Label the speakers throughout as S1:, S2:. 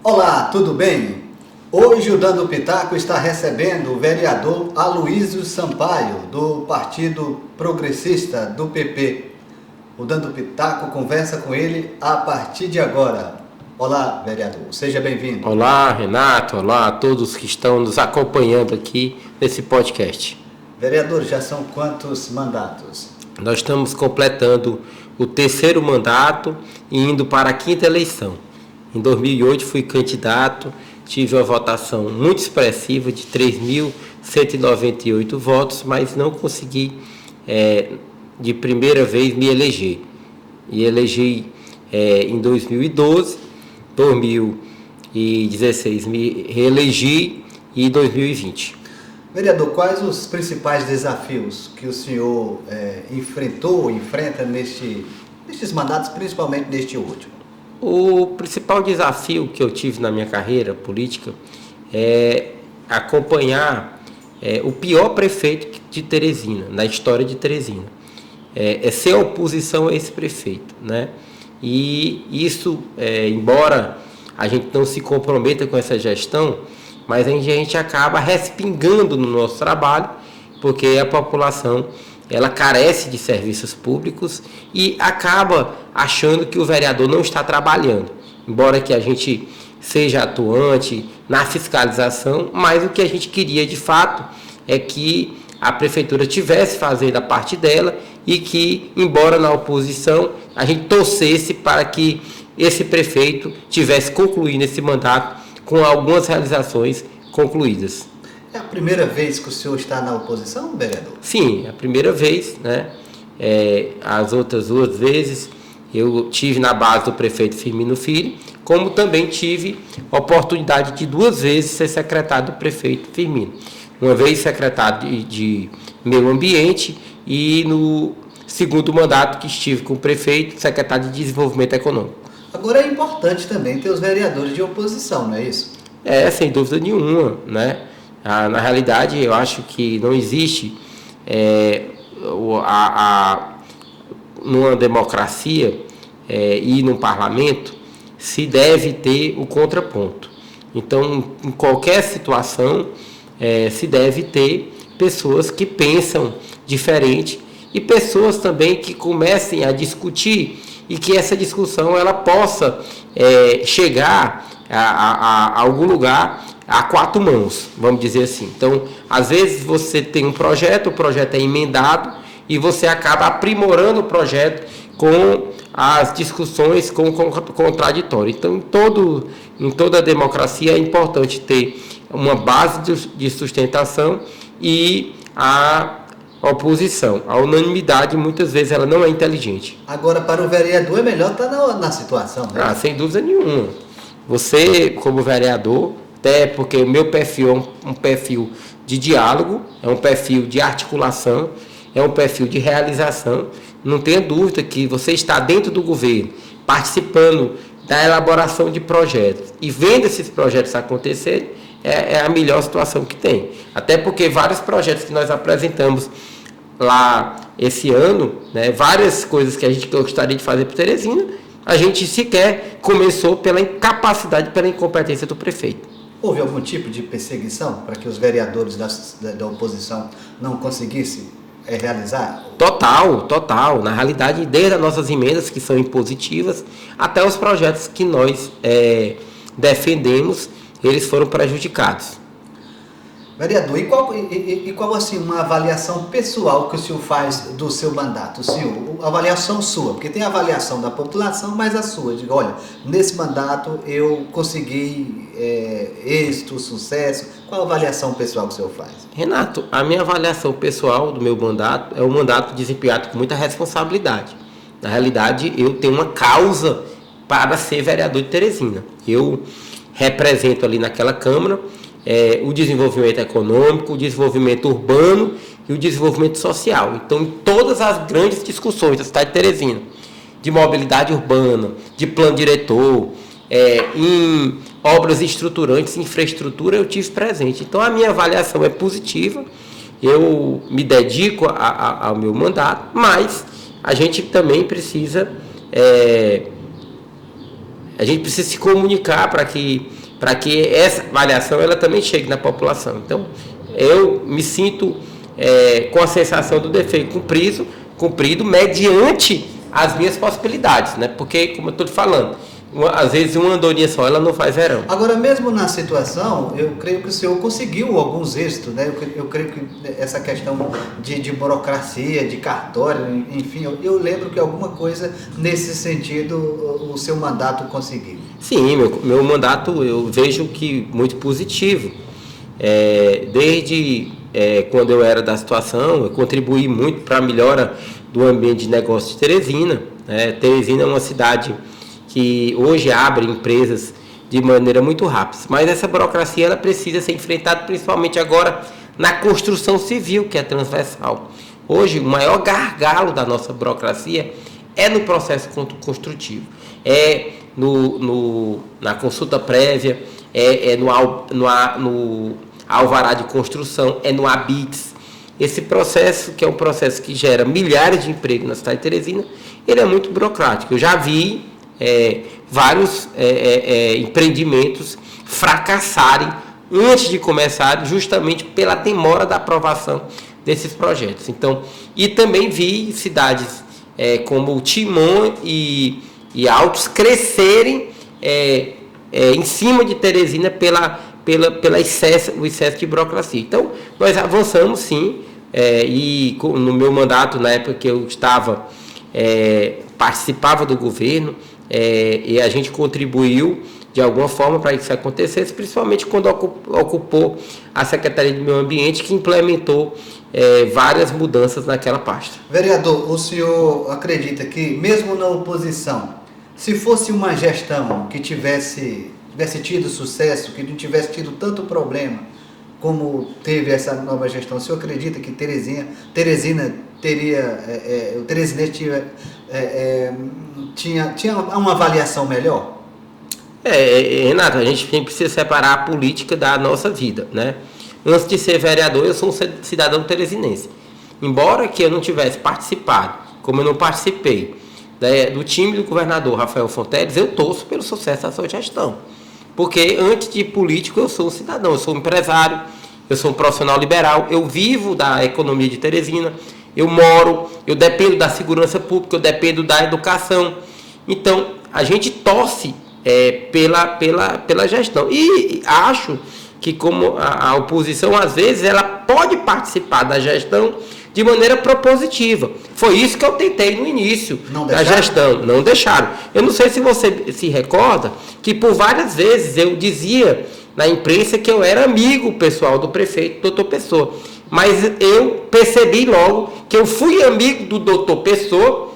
S1: Olá, tudo bem? Hoje o Dando Pitaco está recebendo o vereador Aloísio Sampaio, do Partido Progressista, do PP. O Dando Pitaco conversa com ele a partir de agora. Olá, vereador, seja bem-vindo.
S2: Olá, Renato, olá a todos que estão nos acompanhando aqui nesse podcast.
S1: Vereador, já são quantos mandatos?
S2: Nós estamos completando o terceiro mandato e indo para a quinta eleição. Em 2008 fui candidato, tive uma votação muito expressiva de 3.198 votos, mas não consegui de primeira vez me eleger. E elegi em 2012, 2016 me reelegi e em 2020.
S1: Vereador, quais os principais desafios que o senhor enfrenta nestes mandatos, principalmente neste último?
S2: O principal desafio que eu tive na minha carreira política é acompanhar o pior prefeito de Teresina, na história de Teresina. É ser oposição a esse prefeito, né? E isso, embora a gente não se comprometa com essa gestão, mas a gente acaba respingando no nosso trabalho, porque a população ela carece de serviços públicos e acaba achando que o vereador não está trabalhando. Embora que a gente seja atuante na fiscalização, mas o que a gente queria de fato é que a prefeitura tivesse fazendo a parte dela e que, embora na oposição, a gente torcesse para que esse prefeito tivesse concluído esse mandato com algumas realizações concluídas.
S1: É a primeira vez que o senhor está na oposição, vereador?
S2: Sim, é a primeira vez, né? As outras duas vezes eu tive na base do prefeito Firmino Filho, como também tive a oportunidade de duas vezes ser secretário do prefeito Firmino. Uma vez secretário de Meio Ambiente e no segundo mandato que estive com o prefeito, secretário de Desenvolvimento Econômico.
S1: Agora é importante também ter os vereadores de oposição, não é isso?
S2: Sem dúvida nenhuma, né? Na realidade, eu acho que não existe numa democracia e num parlamento se deve ter o contraponto. Então, em qualquer situação, se deve ter pessoas que pensam diferente e pessoas também que comecem a discutir e que essa discussão ela possa chegar a algum lugar a quatro mãos, vamos dizer assim. Então, às vezes você tem um projeto, o projeto é emendado e você acaba aprimorando o projeto com as discussões com contraditório. Então, em toda a democracia é importante ter uma base de sustentação e a oposição. A unanimidade, muitas vezes, ela não é inteligente.
S1: Agora, para o vereador, é melhor estar na situação, né?
S2: Sem dúvida nenhuma. Você, como vereador, até porque o meu perfil é um perfil de diálogo, é um perfil de articulação, é um perfil de realização. Não tenha dúvida que você está dentro do governo, participando da elaboração de projetos e vendo esses projetos acontecerem, é a melhor situação que tem. Até porque vários projetos que nós apresentamos lá esse ano, né, várias coisas que a gente gostaria de fazer para Teresina, a gente sequer começou pela incapacidade, pela incompetência do prefeito.
S1: Houve algum tipo de perseguição para que os vereadores da oposição não conseguissem realizar?
S2: Total. Na realidade, desde as nossas emendas, que são impositivas, até os projetos que nós defendemos, eles foram prejudicados.
S1: Vereador, e qual assim, uma avaliação pessoal que o senhor faz do seu mandato? O senhor, avaliação sua, porque tem a avaliação da população, mas a sua. Diga, olha, nesse mandato eu consegui êxito, sucesso. Qual a avaliação pessoal que o senhor faz?
S2: Renato, a minha avaliação pessoal do meu mandato é um mandato desempenhado com muita responsabilidade. Na realidade, eu tenho uma causa para ser vereador de Teresina. Eu represento ali naquela Câmara o desenvolvimento econômico, o desenvolvimento urbano e o desenvolvimento social. Então, em todas as grandes discussões da cidade de Teresina, de mobilidade urbana, de plano diretor, em obras estruturantes, infraestrutura, eu tive presente. Então, a minha avaliação é positiva, eu me dedico ao meu mandato, mas a gente também precisa a gente precisa se comunicar para que essa avaliação ela também chegue na população. Então, eu me sinto com a sensação do dever cumprido mediante as minhas possibilidades, né? Porque, como eu estou te falando, às vezes uma andorinha só ela não faz verão.
S1: Agora, mesmo na situação, eu creio que o senhor conseguiu alguns êxitos, né? Eu creio que essa questão de burocracia, de cartório, enfim, eu lembro que alguma coisa nesse sentido o seu mandato conseguiu.
S2: Sim, meu mandato eu vejo que muito positivo. Desde quando eu era da situação, eu contribuí muito para a melhora do ambiente de negócio de Teresina. Teresina é uma cidade que hoje abre empresas de maneira muito rápida, mas essa burocracia ela precisa ser enfrentada principalmente agora na construção civil, que é transversal. Hoje, o maior gargalo da nossa burocracia é no processo construtivo, na consulta prévia, no alvará de construção, no ABITS. Esse processo, que é um processo que gera milhares de empregos na cidade de Teresina, ele é muito burocrático. Eu já vi vários empreendimentos fracassarem antes de começar, justamente pela demora da aprovação desses projetos. Então, e também vi cidades como Timon e Altos crescerem em cima de Teresina pelo excesso de burocracia. Então, nós avançamos sim, e no meu mandato, na época que eu estava, participava do governo, e a gente contribuiu de alguma forma para que isso acontecesse, principalmente quando ocupou a Secretaria do Meio Ambiente, que implementou várias mudanças naquela pasta.
S1: Vereador, o senhor acredita que, mesmo na oposição, se fosse uma gestão que tivesse tido sucesso, que não tivesse tido tanto problema como teve essa nova gestão, o senhor acredita que Teresina teria, o teresinense tinha uma avaliação melhor?
S2: Renato, a gente precisa separar a política da nossa vida, né? Antes de ser vereador, eu sou um cidadão teresinense. Embora que eu não tivesse participado, como eu não participei do time do governador Rafael Fonteles, eu torço pelo sucesso da sua gestão. Porque antes de político, eu sou um cidadão, eu sou um empresário, eu sou um profissional liberal, eu vivo da economia de Teresina, eu dependo da segurança pública, eu dependo da educação. Então, a gente torce pela gestão. E acho que, como a oposição, às vezes, ela pode participar da gestão de maneira propositiva. Foi isso que eu tentei no início da gestão. Não deixaram. Eu não sei se você se recorda que por várias vezes eu dizia na imprensa que eu era amigo pessoal do prefeito, doutor Pessoa. Mas eu percebi logo que eu fui amigo do doutor Pessoa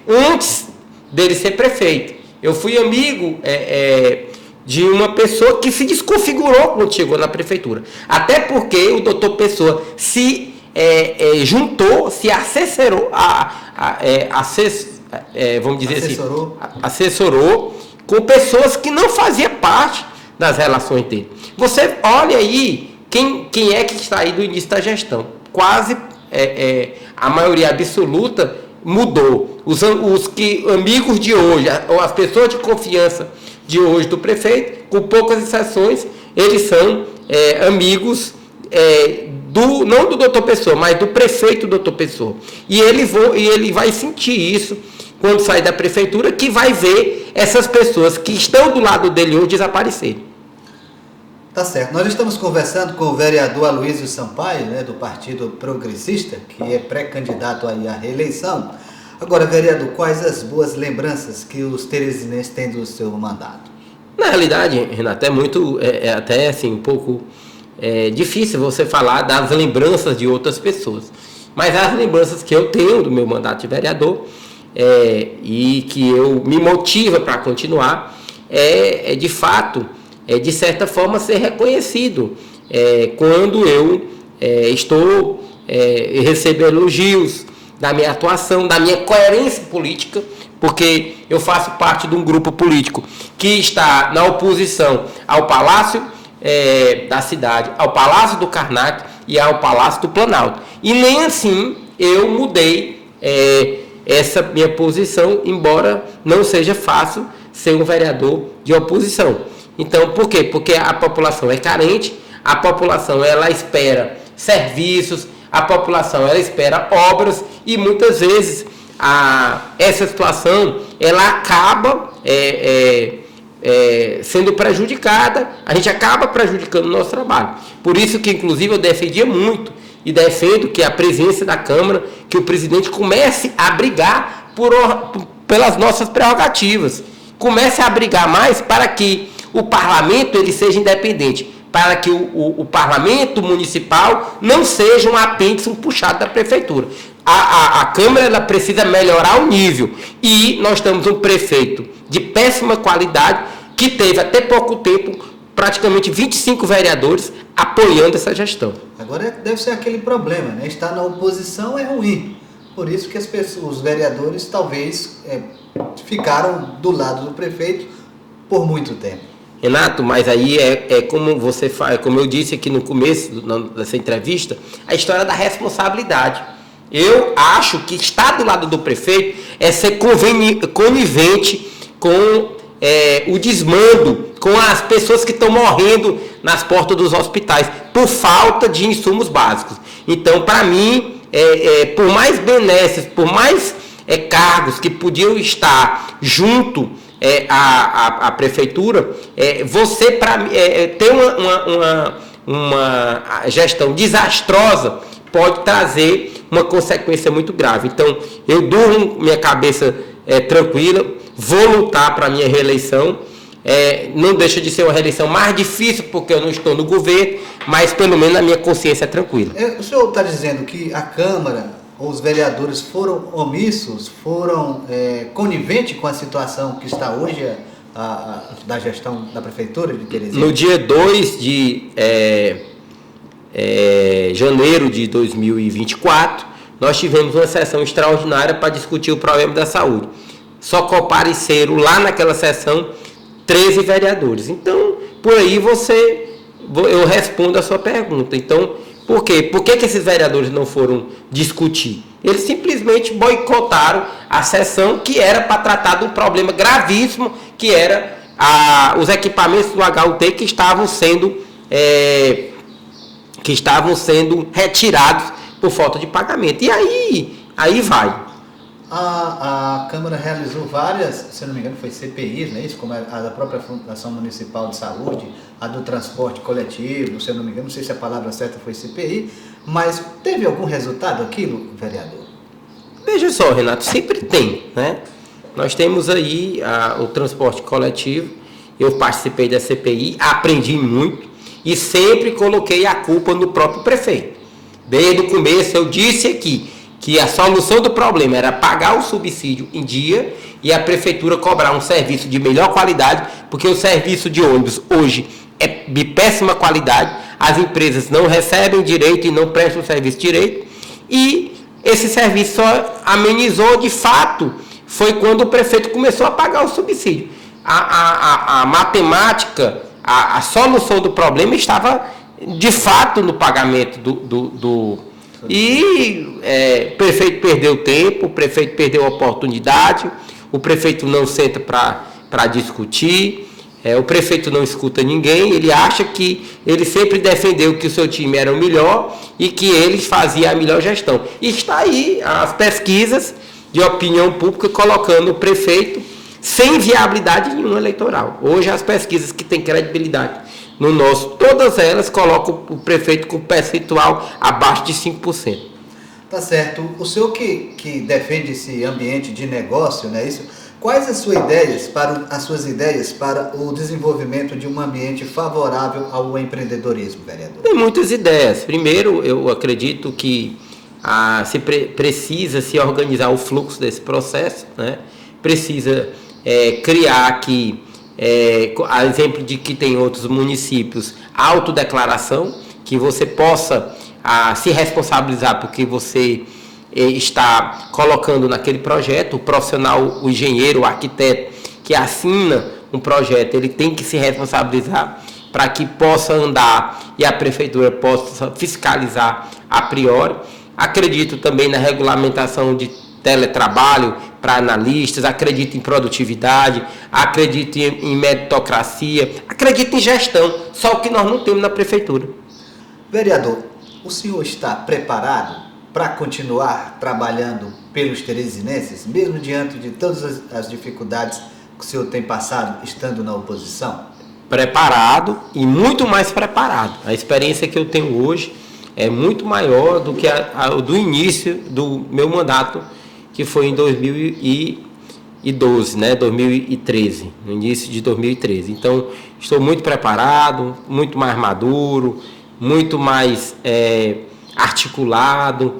S2: antes dele ser prefeito. Eu fui amigo de uma pessoa que se desconfigurou quando chegou na prefeitura. Até porque o doutor Pessoa se juntou, se assessorou, vamos dizer assessorou com pessoas que não faziam parte das relações dele. Você olha aí quem é que está aí do início da gestão. Quase a maioria absoluta mudou. Os amigos de hoje, ou as pessoas de confiança de hoje do prefeito, com poucas exceções, eles são amigos não do doutor Pessoa, mas do prefeito doutor Pessoa. E ele vai sentir isso quando sair da prefeitura, que vai ver essas pessoas que estão do lado dele hoje desaparecerem.
S1: Tá certo. Nós estamos conversando com o vereador Aloysio Sampaio, né, do Partido Progressista, que é pré-candidato aí à reeleição. Agora, vereador, quais as boas lembranças que os teresinenses têm do seu mandato?
S2: Na realidade, Renato, até assim, um pouco difícil você falar das lembranças de outras pessoas. Mas as lembranças que eu tenho do meu mandato de vereador e que eu me motiva para continuar de fato, de certa forma, ser reconhecido quando eu estou recebendo elogios da minha atuação, da minha coerência política, porque eu faço parte de um grupo político que está na oposição ao Palácio da cidade, ao Palácio do Karnak e ao Palácio do Planalto. E nem assim eu mudei essa minha posição, embora não seja fácil ser um vereador de oposição. Então, por quê? Porque a população é carente, a população ela espera serviços, a população ela espera obras e muitas vezes essa situação ela acaba sendo prejudicada, a gente acaba prejudicando o nosso trabalho. Por isso que, inclusive, eu defendia muito e defendo que a presidência da Câmara, que o presidente comece a brigar pelas nossas prerrogativas, comece a brigar mais para que o parlamento ele seja independente, para que o parlamento municipal não seja um apêndice, um puxado da prefeitura. A Câmara ela precisa melhorar o nível e nós temos um prefeito de péssima qualidade que teve até pouco tempo praticamente 25 vereadores apoiando essa gestão.
S1: Agora deve ser aquele problema, né? Estar na oposição é ruim, por isso que os vereadores talvez ficaram do lado do prefeito por muito tempo.
S2: Renato, mas aí como você faz, como eu disse aqui no começo dessa entrevista, a história da responsabilidade. Eu acho que estar do lado do prefeito é ser conivente com o desmando, com as pessoas que estão morrendo nas portas dos hospitais por falta de insumos básicos. Então, para mim, por mais benesses, por mais cargos que podiam estar junto a prefeitura, você ter uma gestão desastrosa pode trazer uma consequência muito grave. Então, eu durmo minha cabeça tranquila, vou lutar para a minha reeleição, não deixa de ser uma reeleição mais difícil porque eu não estou no governo, mas pelo menos a minha consciência é tranquila.
S1: O senhor está dizendo que a Câmara ou os vereadores foram omissos, foram coniventes com a situação que está hoje da gestão da Prefeitura de Teresina?
S2: No dia 2 de janeiro de 2024, nós tivemos uma sessão extraordinária para discutir o problema da saúde. Só compareceram lá naquela sessão 13 vereadores. Então, por aí eu respondo a sua pergunta. Então, por quê? Por que esses vereadores não foram discutir? Eles simplesmente boicotaram a sessão que era para tratar de um problema gravíssimo, que era os equipamentos do HUT que estavam sendo retirados por falta de pagamento. E aí vai.
S1: A Câmara realizou várias, se não me engano, foi CPIs, não é isso? Como a da própria Fundação Municipal de Saúde, a do transporte coletivo, se eu não me engano, não sei se a palavra certa foi CPI, mas teve algum resultado aquilo, vereador?
S2: Veja só, Renato, sempre tem, né? Nós temos aí o transporte coletivo, eu participei da CPI, aprendi muito e sempre coloquei a culpa no próprio prefeito. Desde o começo eu disse aqui que a solução do problema era pagar o subsídio em dia e a prefeitura cobrar um serviço de melhor qualidade, porque o serviço de ônibus hoje é de péssima qualidade, as empresas não recebem direito e não prestam o serviço direito, e esse serviço só amenizou de fato, foi quando o prefeito começou a pagar o subsídio. A matemática, a solução do problema estava de fato no pagamento o prefeito perdeu tempo, o prefeito perdeu a oportunidade, o prefeito não senta para discutir, o prefeito não escuta ninguém, ele acha que ele sempre defendeu que o seu time era o melhor e que ele fazia a melhor gestão. E está aí as pesquisas de opinião pública colocando o prefeito sem viabilidade nenhuma eleitoral. Hoje as pesquisas que têm credibilidade todas elas colocam o prefeito com percentual abaixo de 5%.
S1: Tá certo. O senhor que defende esse ambiente de negócio, não é isso? Quais as suas ideias para o desenvolvimento de um ambiente favorável ao empreendedorismo, vereador?
S2: Tem muitas ideias. Primeiro, eu acredito que precisa se organizar o fluxo desse processo, né? Precisa criar aqui, a exemplo de que tem outros municípios, autodeclaração, que você possa se responsabilizar porque você está colocando naquele projeto. O profissional, o engenheiro, o arquiteto que assina um projeto, ele tem que se responsabilizar para que possa andar e a prefeitura possa fiscalizar a priori. Acredito também na regulamentação de teletrabalho, analistas, acredita em produtividade, acredita em meritocracia, acredita em gestão, só o que nós não temos na prefeitura.
S1: Vereador, o senhor está preparado para continuar trabalhando pelos teresinenses, mesmo diante de todas as dificuldades que o senhor tem passado estando na oposição?
S2: Preparado e muito mais preparado. A experiência que eu tenho hoje é muito maior do que do início do meu mandato, que foi em 2012, né? 2013, no início de 2013. Então, estou muito preparado, muito mais maduro, muito mais articulado,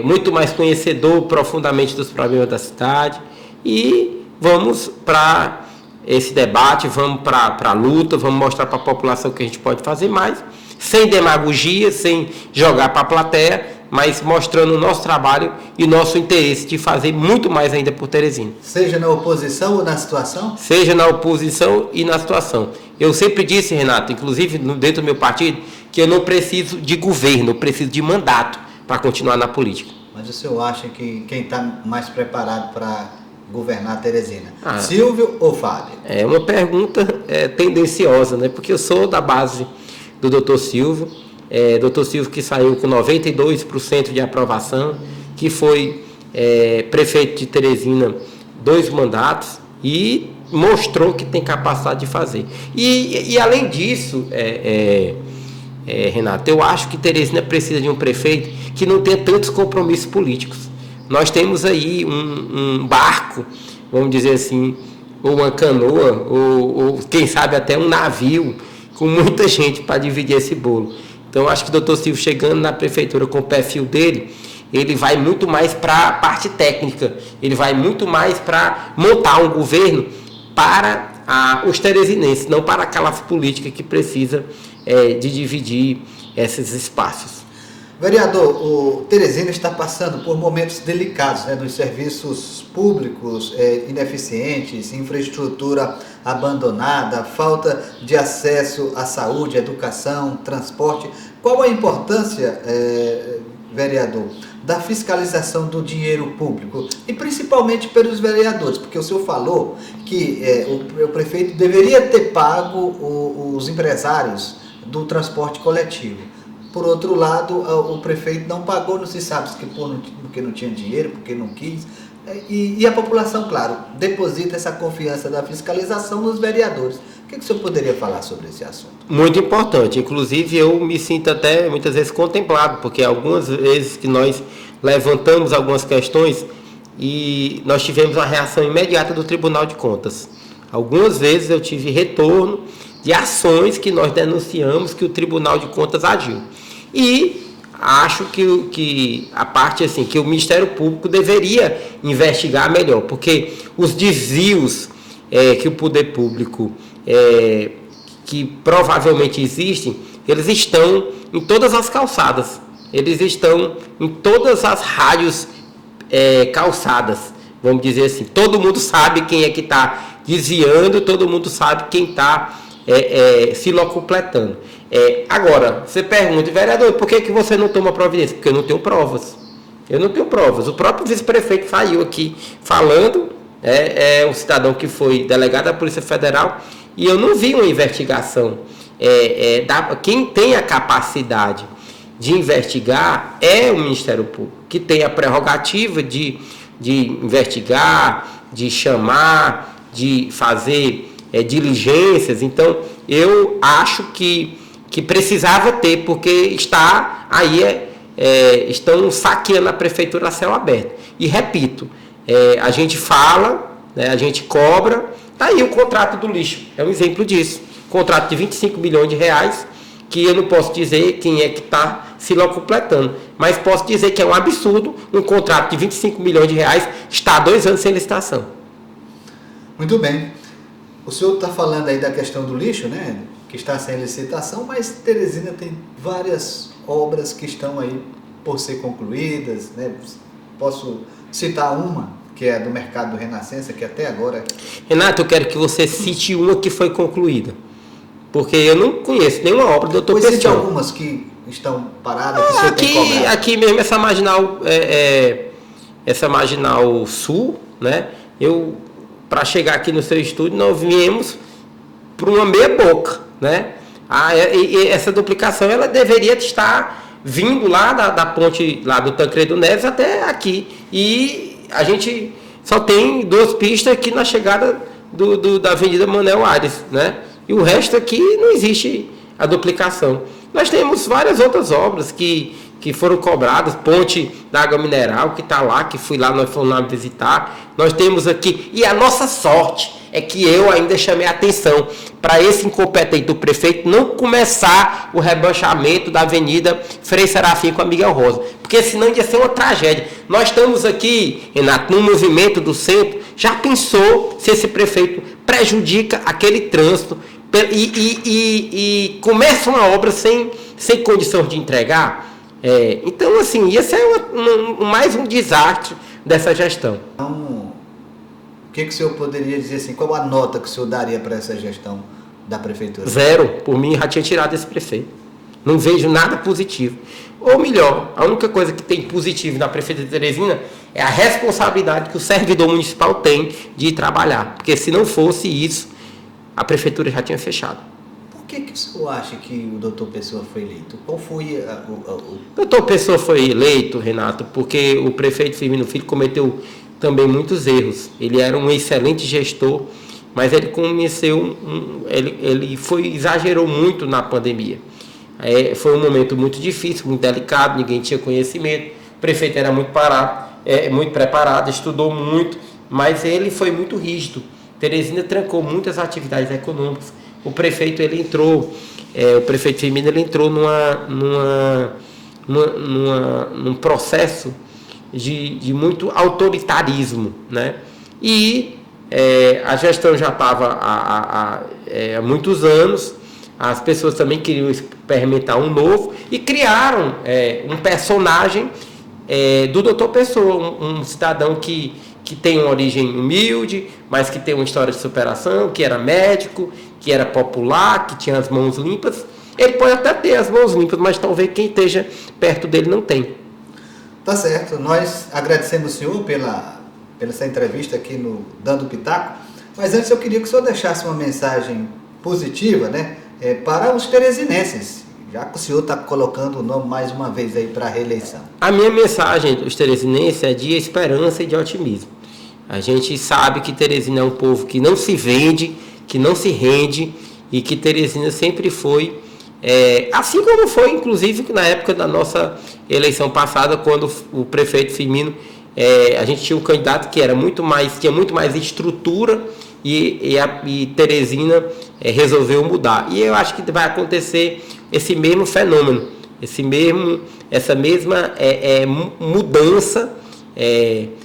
S2: muito mais conhecedor profundamente dos problemas da cidade, e vamos para esse debate, vamos para a luta, vamos mostrar para a população o que a gente pode fazer mais, sem demagogia, sem jogar para a plateia, mas mostrando o nosso trabalho e o nosso interesse de fazer muito mais ainda por Teresina.
S1: Seja na oposição ou na situação?
S2: Seja na oposição e na situação. Eu sempre disse, Renato, inclusive dentro do meu partido, que eu não preciso de governo, eu preciso de mandato para continuar na política.
S1: Mas o senhor acha que quem está mais preparado para governar Teresina, Silvio ou Fábio?
S2: É uma pergunta tendenciosa, né? Porque eu sou da base do Dr. Silvio, Dr. Silvio que saiu com 92% de aprovação, que foi prefeito de Teresina 2 mandatos e mostrou que tem capacidade de fazer. E além disso, Renato, eu acho que Teresina precisa de um prefeito que não tenha tantos compromissos políticos. Nós temos aí um barco, vamos dizer assim, ou uma canoa, ou quem sabe até um navio, com muita gente para dividir esse bolo. Então, acho que o doutor Silvio, chegando na prefeitura com o perfil dele, ele vai muito mais para a parte técnica, ele vai muito mais para montar um governo para os teresinenses, não para a classe política que precisa de dividir esses espaços.
S1: Vereador, o Teresina está passando por momentos delicados, né, dos serviços públicos ineficientes, infraestrutura abandonada, falta de acesso à saúde, educação, transporte. Qual a importância, vereador, da fiscalização do dinheiro público e principalmente pelos vereadores? Porque o senhor falou que o prefeito deveria ter pago os empresários do transporte coletivo. Por outro lado, o prefeito não pagou, não se sabe se porque não tinha dinheiro, porque não quis. E a população, claro, deposita essa confiança da fiscalização nos vereadores. O que o senhor poderia falar sobre esse assunto?
S2: Muito importante. Inclusive, eu me sinto até muitas vezes contemplado, porque algumas vezes que nós levantamos algumas questões e nós tivemos uma reação imediata do Tribunal de Contas. Algumas vezes eu tive retorno de ações que nós denunciamos que o Tribunal de Contas agiu. E acho que a parte assim, que o Ministério Público deveria investigar melhor, porque os desvios que o poder público, que provavelmente existem, eles estão em todas as calçadas, eles estão em todas as rádios calçadas, vamos dizer assim. Todo mundo sabe quem é que está desviando, todo mundo sabe quem está se locupletando. Agora, você pergunta, vereador, por que você não toma providência? Porque eu não tenho provas. Eu não tenho provas. O próprio vice-prefeito saiu aqui falando, um cidadão que foi delegado da Polícia Federal, e eu não vi uma investigação. Quem tem a capacidade de investigar é o Ministério Público, que tem a prerrogativa de investigar, de chamar, de fazer diligências. Então, eu acho que precisava ter, porque está aí, estão saqueando a prefeitura a céu aberto. E repito, a gente fala, né, a gente cobra, está aí o contrato do lixo, é um exemplo disso. Contrato de 25 milhões de reais, que eu não posso dizer quem é que está se locupletando, mas posso dizer que é um absurdo um contrato de 25 milhões de reais estar há 2 anos sem licitação.
S1: Muito bem. O senhor está falando aí da questão do lixo, né, que está sem licitação, mas Teresina tem várias obras que estão aí por ser concluídas, né? Posso citar uma, que é do Mercado do Renascença, que até agora...
S2: Renato, eu quero que você cite uma que foi concluída, porque eu não conheço nenhuma obra do Dr.
S1: Pois cite
S2: Pessoa.
S1: algumas que estão paradas, que o senhor tem cobrado.
S2: Aqui mesmo, essa marginal Sul, né? Para chegar aqui no seu estúdio, nós viemos por uma meia boca, né? E essa duplicação ela deveria estar vindo lá da ponte lá do Tancredo Neves até aqui. E a gente só tem 2 pistas aqui na chegada da Avenida Manuel Aires, né? E o resto aqui não existe a duplicação. Nós temos várias outras obras que foram cobradas, ponte da água mineral que está lá, que fui lá, nós fomos lá visitar. Nós temos aqui, e a nossa sorte é que eu ainda chamei a atenção para esse incompetente do prefeito não começar o rebaixamento da Avenida Frei Serafim com a Miguel Rosa, porque senão ia ser uma tragédia. Nós estamos aqui, Renato, no movimento do centro. Já pensou se esse prefeito prejudica aquele trânsito e começa uma obra sem condição de entregar? Então, assim, ia ser mais um desastre dessa gestão.
S1: Então, o que o senhor poderia dizer assim? Qual a nota que o senhor daria para essa gestão da prefeitura?
S2: 0. Por mim, já tinha tirado esse prefeito. Não vejo nada positivo. Ou melhor, a única coisa que tem positivo na prefeitura de Teresina é a responsabilidade que o servidor municipal tem de ir trabalhar. Porque se não fosse isso, a prefeitura já tinha fechado.
S1: Por que o senhor acha que o doutor Pessoa foi eleito? Qual foi
S2: O doutor Pessoa foi eleito, Renato, porque o prefeito Firmino Filho cometeu também muitos erros. Ele era um excelente gestor, mas ele exagerou muito na pandemia. Foi um momento muito difícil, muito delicado, ninguém tinha conhecimento, o prefeito era muito preparado, estudou muito, mas ele foi muito rígido. Teresina trancou muitas atividades econômicas. O prefeito o prefeito Firmino ele entrou num processo de muito autoritarismo, né? E a gestão já estava há muitos anos. As pessoas também queriam experimentar um novo e criaram um personagem do doutor Pessoa, um cidadão que tem uma origem humilde, mas que tem uma história de superação, que era médico, que era popular, que tinha as mãos limpas. Ele pode até ter as mãos limpas, mas talvez quem esteja perto dele não tenha.
S1: Tá certo. Nós agradecemos o senhor pela essa entrevista aqui no Dando Pitaco, mas antes eu queria que o senhor deixasse uma mensagem positiva, né, para os teresinenses, já que o senhor está colocando o nome mais uma vez aí para a reeleição.
S2: A minha mensagem dos teresinenses é de esperança e de otimismo. A gente sabe que Teresina é um povo que não se vende, que não se rende, e que Teresina sempre foi, assim como foi, inclusive, na época da nossa eleição passada, quando o prefeito Firmino, a gente tinha um candidato que tinha muito mais estrutura, e Teresina resolveu mudar. E eu acho que vai acontecer esse mesmo fenômeno, essa mesma mudança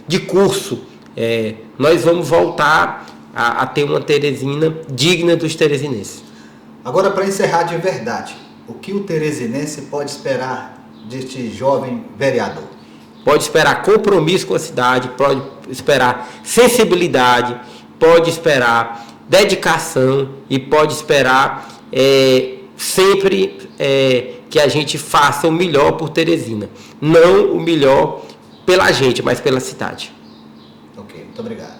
S2: de curso. Nós vamos voltar a ter uma Teresina digna dos teresinenses.
S1: Agora, para encerrar de verdade, o que o teresinense pode esperar deste jovem vereador?
S2: Pode esperar compromisso com a cidade, pode esperar sensibilidade, pode esperar dedicação e pode esperar sempre que a gente faça o melhor por Teresina. Não o melhor pela gente, mas pela cidade.
S1: Ok, muito obrigado.